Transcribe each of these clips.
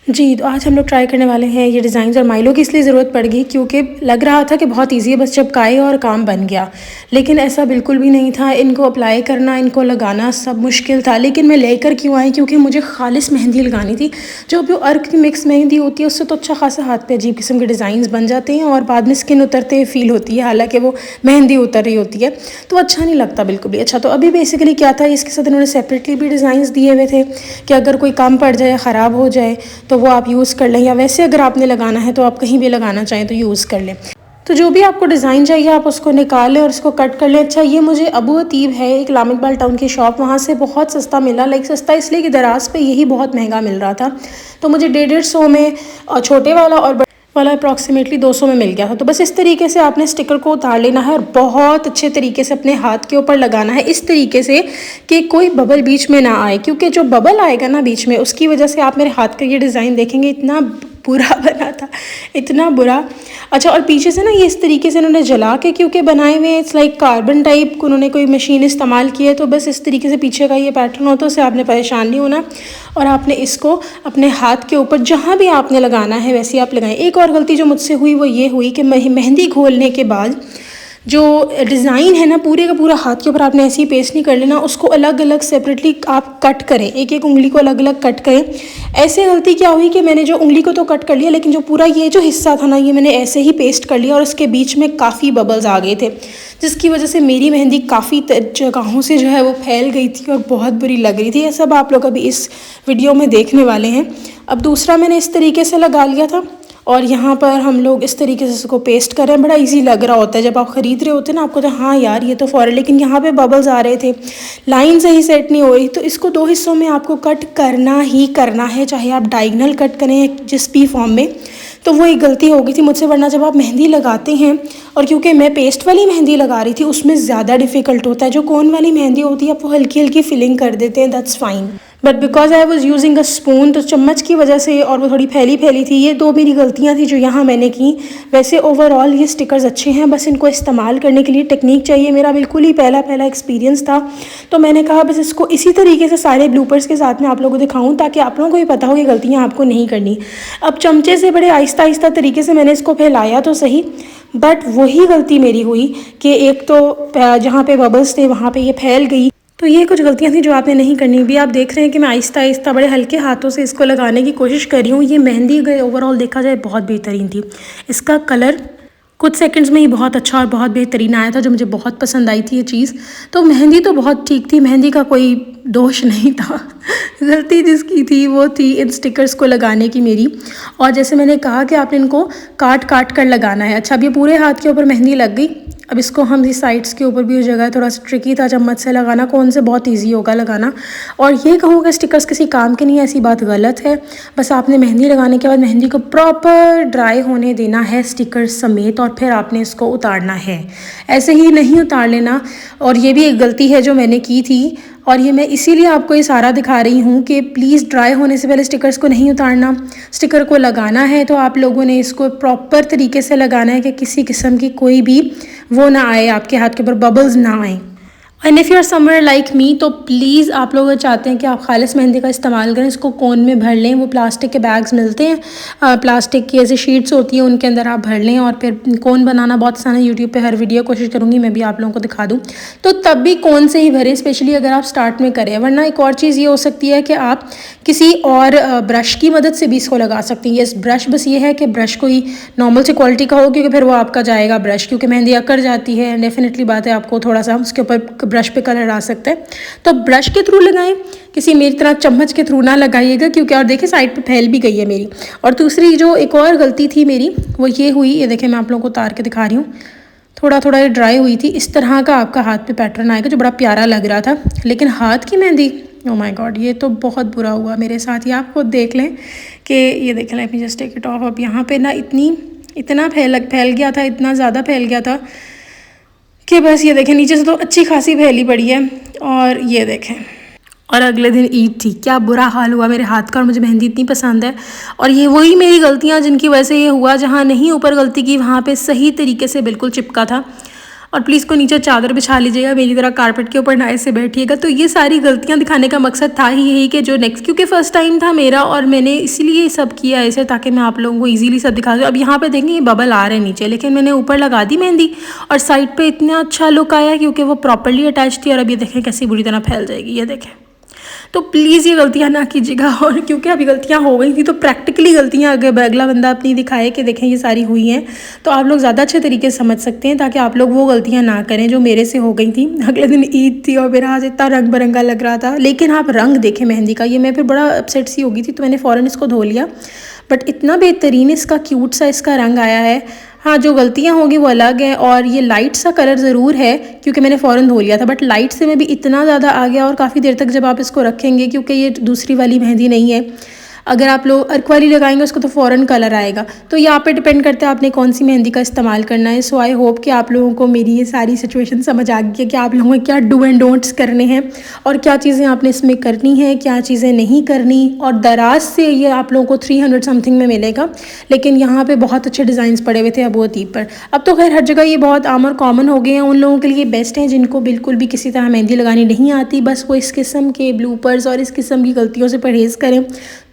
जी, तो आज हम लोग ट्राई करने वाले हैं ये डिज़ाइंस। और माइलो की इसलिए ज़रूरत पड़ गई क्योंकि लग रहा था कि बहुत ईज़ी है, बस चिपकाए और काम बन गया। लेकिन ऐसा बिल्कुल भी नहीं था। इनको अप्लाई करना, इनको लगाना सब मुश्किल था। लेकिन मैं लेकर क्यों आई, क्योंकि मुझे खालिस मेहंदी लगानी थी। जो भी अर्क की मिक्स मेहंदी होती है उससे तो अच्छा खासा हाथ पे अजीब किस्म के डिज़ाइंस बन जाते हैं और बाद में स्किन उतरते हुए फ़ील होती है, हालाँकि वो मेहंदी उतर रही होती है, तो अच्छा नहीं लगता बिल्कुल भी। अच्छा, तो अभी बेसिकली क्या था, इसके साथ इन्होंने सेपरेटली भी डिज़ाइंस दिए हुए थे कि अगर कोई कम पड़ जाए, ख़राब हो जाए तो वो आप यूज़ कर लें, या वैसे अगर आपने लगाना है तो आप कहीं भी लगाना चाहें तो यूज़ कर लें। तो जो भी आपको डिज़ाइन चाहिए आप उसको निकाल लें और उसको कट कर लें। अच्छा, ये मुझे अबू अतीब है एक लाम इकबाल टाउन की शॉप, वहाँ से बहुत सस्ता मिला। लाइक सस्ता इसलिए कि दराज पे यही बहुत महंगा मिल रहा था, तो मुझे 150 में छोटे वाला और बड़ा वाला अप्रॉक्सीमेटली 200 में मिल गया था। तो बस इस तरीके से आपने स्टिकर को उतार लेना है और बहुत अच्छे तरीके से अपने हाथ के ऊपर लगाना है, इस तरीके से कि कोई बबल बीच में ना आए, क्योंकि जो बबल आएगा ना बीच में, उसकी वजह से आप मेरे हाथ का ये डिज़ाइन देखेंगे इतना बुरा बना था, इतना बुरा। अच्छा, और पीछे से ना ये इस तरीके से उन्होंने जला के क्योंकि बनाए हुए हैं, इट्स लाइक कार्बन टाइप, उन्होंने कोई मशीन इस्तेमाल की है, तो बस इस तरीके से पीछे का ये पैटर्न होता है, उससे आपने परेशान नहीं होना। और आपने इसको अपने हाथ के ऊपर जहाँ भी आपने लगाना है वैसे आप लगाएं। एक और गलती जो मुझसे हुई वो ये हुई कि मेहंदी घोलने के बाद जो डिज़ाइन है ना पूरे का पूरा हाथ के ऊपर आपने ऐसे ही पेस्ट नहीं कर लेना, उसको अलग अलग सेपरेटली आप कट करें, एक एक उंगली को अलग अलग कट करें। ऐसे गलती क्या हुई कि मैंने जो उंगली को तो कट कर लिया, लेकिन जो पूरा ये जो हिस्सा था ना ये मैंने ऐसे ही पेस्ट कर लिया और उसके बीच में काफ़ी बबल्स आ गए थे, जिसकी वजह से मेरी मेहंदी काफ़ी जगहों से जो है वो फैल गई थी और बहुत बुरी लग रही थी। ये सब आप लोग अभी इस वीडियो में देखने वाले हैं। अब दूसरा मैंने इस तरीके से लगा लिया था और यहाँ पर हम लोग इस तरीके से इसको पेस्ट कर रहे हैं। बड़ा इजी लग रहा होता है जब आप ख़रीद रहे होते हैं ना, आपको तो हाँ यार ये तो फ़ौरन, लेकिन यहाँ पे बबल्स आ रहे थे, लाइन सही सेट नहीं हो रही। तो इसको 2 हिस्सों में आपको कट करना ही करना है, चाहे आप डायगनल कट करें जिस भी फॉर्म में। तो वो एक गलती हो गई थी मुझसे, वरना जब आप मेहंदी लगाते हैं, और क्योंकि मैं पेस्ट वाली मेहंदी लगा रही थी उसमें ज़्यादा डिफ़िकल्ट होता है। जो कोन वाली मेहंदी होती है आप वो हल्की हल्की फिलिंग कर देते हैं, that's fine, but because I was using a spoon, तो चम्मच की वजह से, और वो थोड़ी फैली फैली थी। ये 2 मेरी गलतियां थी जो यहाँ मैंने की। वैसे ओवरऑल ये स्टिकर्स अच्छे हैं, बस इनको इस्तेमाल करने के लिए टेक्निक चाहिए। मेरा बिल्कुल ही पहला एक्सपीरियंस था, तो मैंने कहा बस इसको इसी तरीके से सारे ब्लूपर्स के साथ में आप लोगों को दिखाऊं ताकि आप लोगों को भी पता हो कि गलतियाँ आपको नहीं करनी। अब चमचे से बड़े आहिस्ता आहिस्ता तरीके से मैंने इसको फैलाया तो सही, बट वही गलती मेरी हुई कि एक तो जहाँ पे बबल्स थे वहाँ पे ये फैल गई। तो ये कुछ गलतियाँ थी जो आपने नहीं करनी। भी आप देख रहे हैं कि मैं आहिस्ता आहिस्ता बड़े हल्के हाथों से इसको लगाने की कोशिश कर रही हूँ। ये मेहंदी अगर ओवरऑल देखा जाए बहुत बेहतरीन थी। इसका कलर कुछ सेकंड्स में ही बहुत अच्छा और बहुत बेहतरीन आया था, जो मुझे बहुत पसंद आई थी ये चीज़। तो मेहंदी तो बहुत ठीक थी, मेहंदी का कोई दोष नहीं था। गलती जिसकी थी वो थी इन स्टिकर्स को लगाने की मेरी। और जैसे मैंने कहा कि आपने इनको काट काट कर लगाना है। अच्छा, अब ये पूरे हाथ के ऊपर मेहंदी लग गई। अब इसको हम इस साइड्स के ऊपर भी उस जगह थोड़ा सा ट्रिकी था चम्मच से लगाना, कौन से बहुत इजी होगा लगाना। और ये कहूँगा स्टिकर्स किसी काम के नहीं है, ऐसी बात गलत है। बस आपने मेहंदी लगाने के बाद मेहंदी को प्रॉपर ड्राई होने देना है स्टिकर्स समेत, और फिर आपने इसको उतारना है, ऐसे ही नहीं उतार लेना। और ये भी एक गलती है जो मैंने की थी, और ये मैं इसीलिए आपको इशारा दिखा रही हूँ कि प्लीज़ ड्राई होने से पहले स्टिकर्स को नहीं उतारना। स्टिकर को लगाना है तो आप लोगों ने इसको प्रॉपर तरीके से लगाना है कि किसी किस्म की कोई भी वो ना आए, आपके हाथ के ऊपर बबल्स ना आए। And if you are somewhere like me, तो प्लीज़ आप लोग चाहते हैं कि आप खालिस मेहंदी का इस्तेमाल करें, इसको कोन में भर लें। वो प्लास्टिक के बैग्स मिलते हैं, प्लास्टिक की ऐसी शीट्स होती हैं, उनके अंदर आप भर लें और फिर कोन बनाना बहुत आसान है। यूट्यूब पे हर वीडियो कोशिश करूँगी मैं भी आप लोगों को दिखा दूँ, तो तब भी कोन से ही भरें, स्पेशली अगर आप स्टार्ट में करें। वरना एक और चीज़ ये हो सकती है कि आप किसी और ब्रश की मदद से भी इसको लगा सकती हैं। ये ब्रश बस ये है कि ब्रश कोई नॉर्मल से क्वालिटी का हो, क्योंकि फिर वो आपका जाएगा ब्रश, क्योंकि मेहंदी अकड़ जाती है। डेफिनेटली बात है, आपको थोड़ा सा उसके ऊपर ब्रश पे कलर आ सकता है, तो ब्रश के थ्रू लगाएं, किसी मेरी तरह चम्मच के थ्रू ना लगाइएगा, क्योंकि और देखिए साइड पे फैल भी गई है मेरी। और दूसरी जो एक और गलती थी मेरी वो ये हुई, ये देखिए मैं आप लोगों को उतार के दिखा रही हूँ, थोड़ा थोड़ा ये ड्राई हुई थी। इस तरह का आपका हाथ पे पैटर्न आएगा जो बड़ा प्यारा लग रहा था, लेकिन हाथ की मेहंदी, ओह माय गॉड, ये तो बहुत बुरा हुआ मेरे साथ। ये आप खुद देख लें कि ये देखें, let me just take it off. अब यहाँ पे ना इतना फैल गया था, इतना ज़्यादा फैल गया था कि बस ये देखें, नीचे से तो अच्छी खासी फैली पड़ी है। और ये देखें, और अगले दिन ईद थी, क्या बुरा हाल हुआ मेरे हाथ का। और मुझे मेहंदी इतनी पसंद है, और ये वही मेरी गलतियाँ जिनकी वजह से ये हुआ, जहाँ नहीं ऊपर गलती की वहाँ पे सही तरीके से बिल्कुल चिपका था। और प्लीज़ को नीचे चादर बिछा लीजिएगा, मेरी तरह कारपेट के ऊपर ना ऐसे बैठिएगा। तो ये सारी गलतियाँ दिखाने का मकसद था ही यही कि जो नेक्स्ट, क्योंकि फ़र्स्ट टाइम था मेरा और मैंने इसीलिए सब किया ऐसे ताकि मैं आप लोगों को ईजिली सब दिखा दूँ। अब यहाँ पे देखें ये बबल आ रहे हैं नीचे, लेकिन मैंने ऊपर लगा दी मेहंदी और साइड पे इतना अच्छा लुक आया क्योंकि वो प्रॉपर्ली अटैच थी। और अब ये देखें कैसी बुरी तरह फैल जाएगी, ये देखें। तो प्लीज़ ये गलतियाँ ना कीजिएगा। और क्योंकि अभी गलतियाँ हो गई थी तो प्रैक्टिकली गलतियाँ अगर अगला बंदा अपनी दिखाए कि देखें ये सारी हुई हैं, तो आप लोग ज़्यादा अच्छे तरीके से समझ सकते हैं, ताकि आप लोग वो गलतियाँ ना करें जो मेरे से हो गई थी। अगले दिन ईद थी और मेरा हाथ इतना रंग बिरंगा लग रहा था, लेकिन आप रंग देखें मेहंदी का, ये मैं फिर बड़ा अपसेट सी हो गई थी तो मैंने फ़ौरन इसको धो लिया। बट इतना बेहतरीन इसका क्यूट सा इसका रंग आया है। हाँ, जो गलतियाँ होंगी वो अलग है। और ये लाइट सा कलर ज़रूर है क्योंकि मैंने फ़ौरन धो लिया था, बट लाइट से में भी इतना ज़्यादा आ गया। और काफ़ी देर तक जब आप इसको रखेंगे, क्योंकि ये दूसरी वाली मेहंदी नहीं है, अगर आप लोग अर्क वाली लगाएंगे उसको तो फ़ौरन कलर आएगा। तो यहाँ पे डिपेंड करता है आपने कौन सी मेहंदी का इस्तेमाल करना है। सो आई होप कि आप लोगों को मेरी ये सारी सिचुएशन समझ आ गई है कि आप लोगों को क्या डू एंड डोंट्स करने हैं और क्या चीज़ें आपने इसमें करनी है, क्या चीज़ें नहीं करनी। और दराज से ये आप लोगों को 300 समथिंग में मिलेगा, लेकिन यहाँ पे बहुत अच्छे डिज़ाइंस पड़े हुए थे अबू अतीब पर। अब तो खैर हर जगह ये बहुत आम और कॉमन हो गए हैं। उन लोगों के लिए बेस्ट हैं जिनको बिल्कुल भी किसी तरह मेहंदी लगानी नहीं आती, बस वो इस किस्म के ब्लूपर्स और इस किस्म की गलतियों से परहेज़ करें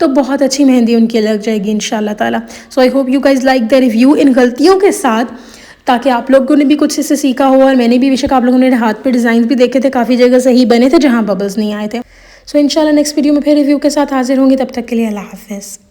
तो बहुत अच्छी मेहंदी उनकी लग जाएगी इंशाल्लाह ताला। So I hope you guys like the review इन गलतियों के साथ, ताकि आप लोगों ने भी कुछ इससे सीखा हो। और मैंने भी, बेशक आप लोगों ने हाथ पे डिज़ाइन भी देखे थे, काफ़ी जगह सही बने थे जहाँ बबल्स नहीं आए थे। सो इंशाल्लाह नेक्स्ट वीडियो में फिर रिव्यू के साथ हाजिर होंगी। तब तक के लिए अल्लाह हाफ़िज़।